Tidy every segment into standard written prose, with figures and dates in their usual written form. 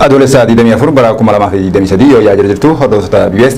Adolessaa 24 bara 2023 yoo yaajira jirtu hordoftoota BBS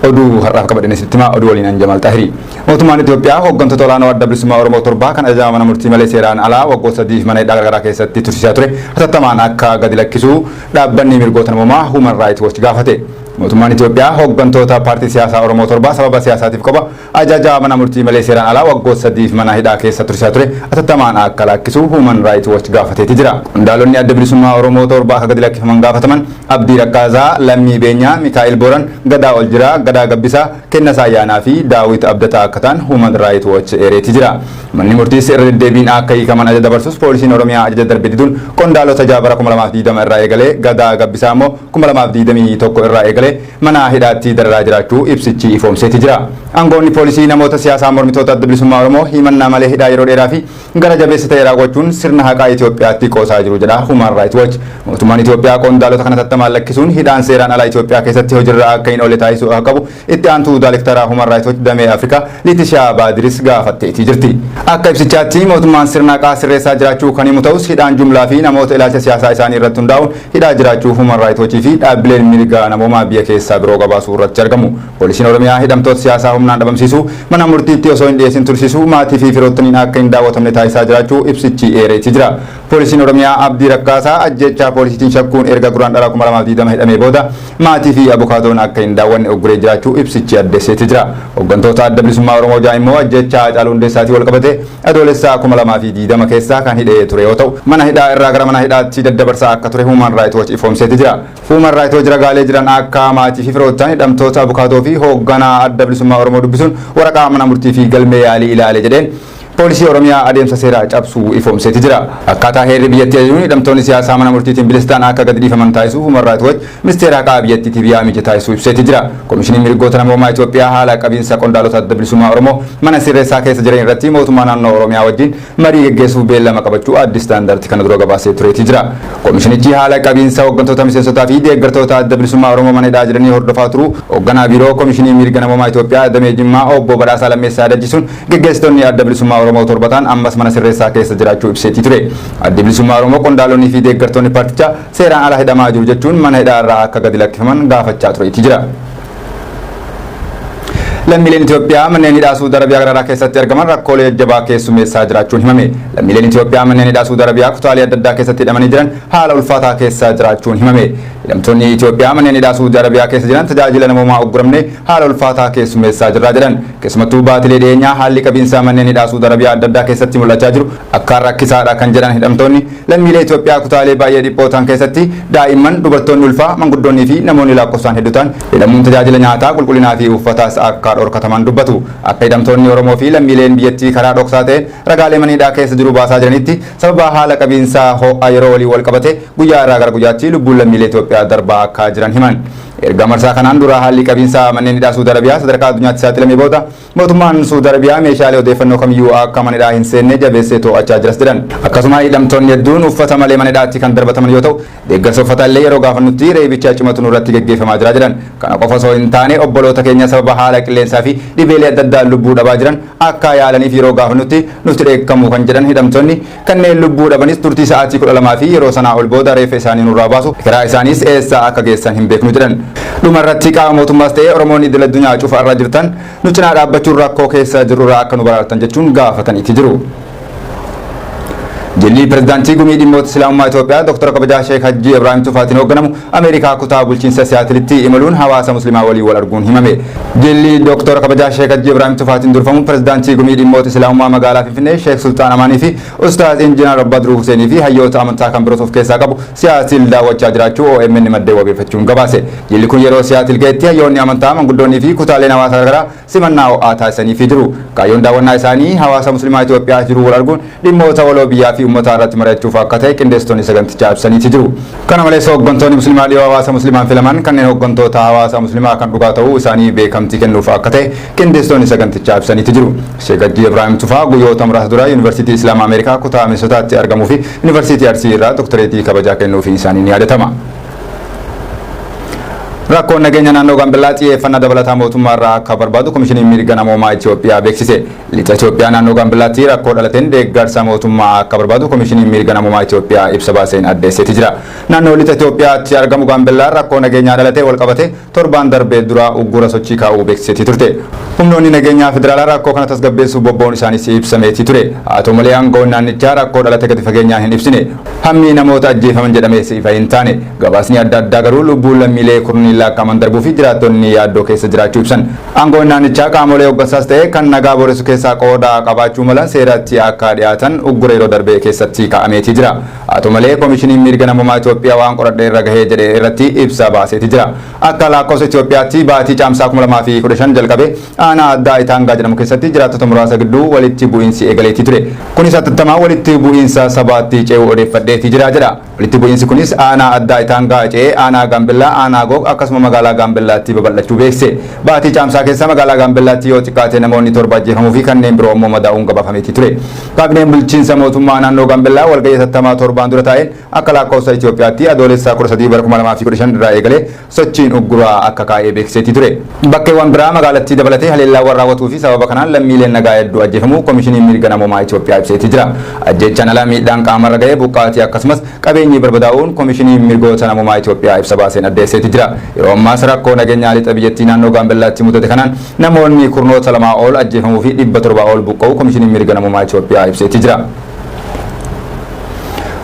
oduu har'aaf qabadhanii sittima oduu waliin Anjamal Tahiri. Mootummaan Itoophiyaa hooggantoota olaanoo adda bilisummaa Oromoo torbaa kan ajajaa mana murtii malee seeraan alaa waggoota 3 mana hidhaa garaagaraa keessatti tursiisaa ture hatattamaan akka gadi lakkisuu dhaabbanni mirgoota namoomaa Human Rights Watch gaafate. Mootummaan Itoophiyaa hooggantoota paartii siyaasaa Oromoo torbaa sababa siyaasaatiif qofa ajajaa mana murtii malee seeraan alaa waggoota 3 mana hidhaa keessa tursiisaa ture hatattamaan akka lakkisuu Human Rights Watch gaafateeti jira. Qondaalonni adda bilisummaa Oromoo torbaa akka gadi lakkifaman gaafataman Abdii Rakkaasaa, Lammii Beenyaa, Mikaa'el Booran, Gadaa Oljira, Gadaa Gabbisaa, Kennasaa Ayyaanaa fi Daawit Abdataa akka ta'an Human Rights Watch eereeti jira. Manni murtiis irra deddeebiin akka hiikaman ajaja dabarsus poolisiin Oromiyaa ajaja darbe diduun qondaalota jaabara 2020 irraa eegalee Gadaa Gabbisaa immoo 2021 irraa eegalee mana hidhaatti dararaa jiraachuu ibsichi ifoomseeti jira. Aangoonni poolisii namoota siyaasaa mormitoota adda bilisummaa Oromoo himannaa malee hidhaa yeroo dheeraa fi gara jabeessa ta'e raawwachuun sirna haqaa Itoophiyaatti qoosaa jiru jedha Human Rights Watch. Mootummaan Itoophiyaa qondaalota kana hatattamaan lakkisuun hidhaan seeraan alaa Itoophiyaa keessatti hojiirra akka hin oolle taasisuu akka qabu itti aantuu daayirektara Human Rights Watch damee Afrikaa Litishaa Baadiris gaafatteetii jirti. Akka ibsichaatti mootummaan sirna haqaa sirreessaa jiraachuu kan himu ta'us hidhaan jumlaa fi namoota ilaalcha siyaasaa isaanii irratti hundaa'uun hidhaa jiraachuu Human Rights Watch fi dhaabbileen mirga namoomaa biyya keessaa biroo gabaasuu irratti argamu. Poolisiin Oromiyaa hidhamtoota siyaasaa humnaan dhabamsiisuu, mana murtiitti osoo hin dhiyeessin tursiisuu, maatii fi firoottaniin akka hin daawwatamne taasisaa jiraachuu ibsichi eereeti jira. Poolisiin Oromiyaa Abdii Rakkaasaa ajjechaa poolisiitiin shakkuun erga Guraandhala 2020 hidhamee booda maatii fi abukaatoon akka hin daawwanne ugguree jiraachuu ibsichi addeesseeti jira. Hooggantoota adda bilisummaa Oromoo ja'a immoo ajjechaa Haacaaluu Hundeessaatiin wal qabate adoolessaa 2020 keessaa kan hidhee ture yoo ta'u mana hidhaa irraa gara mana hidhaatti daddabarsaa akka ture Human Rights Watch ifoomseeti jira. Human Rights Watch ragaalee jiran akka maatii fi firoottan hidhamtoota abukaatoo fi hoogganaa adda bilisummaa Oromoo dubbisuun waraqaa mana murtii fi galmee yaalii ilaale jedheen poolisii Oromiyaa adeemsa seeraa cabsuu ifoomseeti jira. Akkaataa heerri biyyattii ajajuun hidhamtoonni siyaasaa mana murtiitiin bilistaan akka gadi dhiifaman taasisuu Human Rights Watch ministeera haqaa biyyattiitiif yaamicha taasisuu ibseeti jira. Koomishiniin mirgoota namoomaa Itoophiyaa haala qabiinsa qondaalota adda bilisummaa Oromoo mana sirreessaa keessa jiran irratti mootummaa naannoo Oromiyaa wajjin marii geggeessuuf beellama qabachuu addi istaandartii kana dura gabaasee tureeti jira. Koomishinichi haala qabiinsa hooggantoota miseensotaa fi deeggartoota adda bilisummaa Oromoo mana hidhaa jiranii hordofaa turuu hoogganaa biiroo Koomishinii mirga namoomaa Itoophiyaa damee Jimmaa obbo Badhaasaa Lammeessaa Dajjisuun geggeessitoonni adda bilisummaa Oromoo torbatan ammas mana sirreessaa keessa jiraachuu ibseeti ture. Adda bilisummaa Oromoo qondaalonni fi deeggartoonni paartichaa seeraan ala hidhamaa jiru jechuun mana hidhaa irraa akka gadi lakkifaman gaafachaa tureeti jira. Lammiileen Itoophiyaa manneen hidhaa Saudi Arabiyaa garaagaraa keessatti argaman rakkoolee jajjabaa keessummeessaa jiraachuun himame. Lammiileen Itoophiyaa manneen hidhaa Saudi Arabiyaa kutaalee adda addaa keessatti hidhamanii jiran haala ulfaataa keessa jiraachuun himame. Hidhamtoonni Itoophiyaa manneen hidhaa Saudi Arabiyaa keessa jiran tajaajila namoomaa ugguramne haala ulfaataa keessummeessaa jirra jedhan. Keessumattuu baatilee dhiyeenyaa haalli qabiinsaa manneen hidhaa Saudi Arabiyaa adda addaa keessatti mul'achaa jiru akka rakkisaadha kan jedhan hidhamtoonni lammiilee Itoophiyaa kutaalee baay'ee dhiphootan keessatti daa'imman, dubartoonni ulfaa, manguddoonnii fi namoonni lakkoofsaan hedduu ta'an hidhamuun tajaajila nyaataa, qulqullinaa fi uffataas akka dhorkataman dubbatu. Akka hidhamtoonni Oromoo fi lammiileen biyyattii karaa dhoksaa ta'een ragaalee mana hidhaa keessa jiru baasaa jiranitti sababa haala qabiinsaa ho'a yeroo walii wal qabate guyyaa irraa gara guyyaatti lubbuun lammiilee Itoophiyaa darbaa akka jiran himan. Erga marsaa kanaan dura haalli qabiinsaa manneen hidhaa Saudi Arabiyaa sadarkaa addunyaatti saaxilamee booda mootummaan Saudi Arabiyaa meeshaalee odeeffannoo kamiyyuu akka mana hidhaa hin seenne jabeessee to'achaa jiras jedhan. Akkasuma hidhamtoonni hedduun uffata malee mana hidhaatti kan darbataman yoo ta'u deeggarsa uffataa illee yeroo gaafannutti reebicha cimatu nurratti geggeeffamaa jira jedhan. Kana qofa osoo hin taane obboloota keenya sababa haala qilleensaa fi dhibeelee adda addaan lubbuu dhabaa jiran akka yaalaniif yeroo gaafannutti nutti dheekkamu kan jedhan hidhamtoonni kanneen lubbuu dhabanis turtii sa'aatii 12 fi yeroo sanaa ol booda reeffa isaanii nurraa baasu karaa isaaniis eessa akka geessan hin beeknu jedhan. Dhumarratti qaama mootummaas ta'ee Oromoonni idil addunyaa cufa irra jirtan nu cinaa dhaabbachuun rakkoo keessa jirru irraa akka nu baraartan jechuun gaafataniiti jiru. Jilli pirezidaantii gumii dhimmoota Islaamummaa Itoophiyaa Dr. Kabajaa Sheek Hajji Ibrahim Tufaatiin hoogganamu Ameerikaa kutaa bulchiinsa Siyaatilitti imaluun hawaasa musliimaa waliin wal arguun himame. Jilli Dr. Kabajaa Sheek Hajji Ibrahim Tufaatiin durfamu pirezidaantii gumii dhimmoota Islaamummaa magaalaa Finfinnee Sheek Sultaan Amaanii fi Ustaaz Injiinar Badruu Huseenii fi hayyoota amantaa kan biroos of keessaa qabu Siyaatil daawwachaa jiraachuu OMN maddee wabeeffachuun gabaase. Jilli kun yeroo Siyaatil ga'etti hayyoonni amantaa, manguddoonnii fi kutaaleen hawaasa garaagaraa simannaa ho'aa taasisanii fi jiru. Kaayyoon daawwannaa isaanii hawaasa musliimaa Itoophiyaa jiru wal arguun dhimmoota waloo biyyaa fi uummata irratti mari'achuuf akka ta'e qindeessitoonni sagantichaa ibsaniiti jiru. Kana malees hooggantoonni musliimaa dhiyoo hawaasa musliimaan filaman kanneen hooggantoota hawaasa musliimaa kan dhugaa ta'uu isaanii beekamtii kennuuf akka ta'e qindeessitoonni sagantichaa ibsaniiti jiru. Sheek Hajji Ibrahim Tufaa guyyoota muraasa dura Yuunivarsiitii Islaamaa Ameerikaa kutaa Minisootaatti argamuu fi Yuunivarsiitii Arsii irraa doktoreetii kabajaa kennuufiin isaanii ni yaadatama. rakkoon nageenya naannoo Gaambeellaa xiyyeeffannaa dabalataa mootummaarraa akka barbaadu Komishinii Mirga Namoomaa Itoophiyaa beeksise. Lixa Itoophiyaa naannoo Gaambeellaatti rakkoo dhalateen deeggarsa mootummaa akka barbaadu Komishinii Mirga Namoomaa Itoophiyaa ibsa baaseen addeesseeti jira. Naannoo lixa Itoophiyaatti argamu Gaambeellaa rakkoo nageenyaa dhalatee wal qabate torbaan darbee dura uggura sochii kaa'uu beeksiseeti turte. Humnoonni nageenyaa federaalaa rakkoo kana tasgabbeessuu bobba'uun isaaniis ibsameeti ture. Haa ta'u malee aangawoonni naannichaa rakkoo dhalate gadi fageenyaan hin ibsine. Hammi namoota ajjeefaman jedhamees ifa hin taane. Gabaasni adda addaa garuu lubbuun lammiilee kurniin lakkaa'aman darbuu fi jiraattonni yaaddoo keessa jiraachuu ibsan. Aangawoonni naannichaa qaamolee hooggansaas ta'e kan nagaa booressu keessaa qooda qabaachuu mala seeratti akka dhiyaatan uggura yeroo darbee keessatti kaa'ameeti jira. Haa ta'u malee Komishiniin Mirga Namoomaa Itoophiyaa waan qoradhee irra gahee jedhee irratti ibsa baaseeti jira. Akka lakkoofsa Itoophiyaatti baatii caamsaa 2015 jalqabee aanaa addaa Itaangaa jedhamu keessatti jiraattota muraasa gidduu walitti bu'iinsi eegaleeti ture. Kunis hatattamaan walitti bu'iinsa sabaatti ce'uu odeeffadheeti jira jedha. Walitti bu'iinsi kunis aanaa addaa Itaangaa ce'ee aanaa Gaambeellaa aanaa Goog akkasuma magaalaa Gaambeellaatti babal'achuu beekse. Baatii caamsaa keessa magaalaa Gaambeellaatti yoo xiqqaate namoonni 7 ajjeefamuu fi kanneen biroo immoo madaa'uun gabaafameeti ture. Kaabineen bulchiinsa mootummaa naannoo Gaambeellaa walgahii hatattamaa torbaan dura taa'een akka lakkoofsa Itoophiyaatti adoolessa 13 bara 2015 irraa eegalee sochiin ugguraa akka kaa'ee beeksiseeti ture. Bakkeewwan biraa magaalattii dabalatee haleellaawwan raawwatuu fi sababa kanaan lammiileen nagaa hedduu ajjeefamuu Komishiniin Mirga Namoomaa Itoophiyaa ibseeti jira. Ajjeechaan alaa miidhaan qaamarra ga'ee buqqaatii akkasumas qabeenyi barbadaa'uun Komishiniin Mirgoota Namoomaa Itoophiyaa ibsa baaseen addeesseeti jira. Yeroo ammaas rakkoo nageenyaa lixa biyyattii naannoo Gaambeellaatti mudate kanaan namoonni kurnoota lamaa ol ajjeefamuu fi 700 ol buqqa'uu Komishiniin Mirga Namoomaa Itoophiyaa ibseeti jira.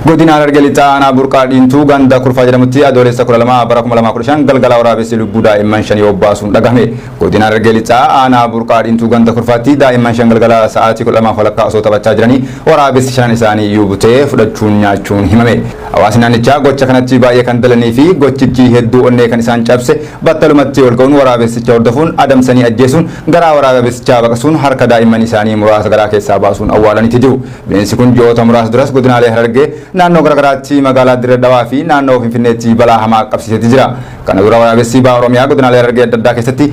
Godina Harargee lixaa aanaa burqaa dhiintuu ganda kurfaa jedhamutti adoolessa 12 bara 2015 galgala waraabessi lubbuu daa'imman 5 obbaasuun dhagahame. Godina Harargee lixaa aanaa burqaa dhiintuu ganda kurfaatti daa'imman 5 galgala sa'aatii 12 walakkaa osoo taphachaa jiranii waraabessi 5 isaanii iyyuu butee fudhachuun nyaachuun himame. Hawaasni naannichaa gocha kanatti baay'ee kan dalanii fi gochichi hedduu onnee kan isaan cabse battalumatti ol ka'uun waraabessicha hordofuun adamsanii ajjeesuun garaa waraabessichaa baqasuun harka daa'imman isaanii muraasa garaa keessaa baasuun awwaalaniiti jiru. Bineensi kun ji'oota muraasa duras godinaalee Harargee naannoo garagaraatti magaalaa Dirree Dhawaa fi naannoo Finfinneetti balaa hamaa qabsiiseeti jira. Kana dura waraabessi ba'a Oromiyaa godinaalee Harargee adda addaa keessatti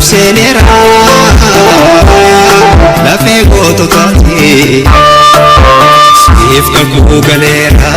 Senera la fe goto tati sif ka kugalera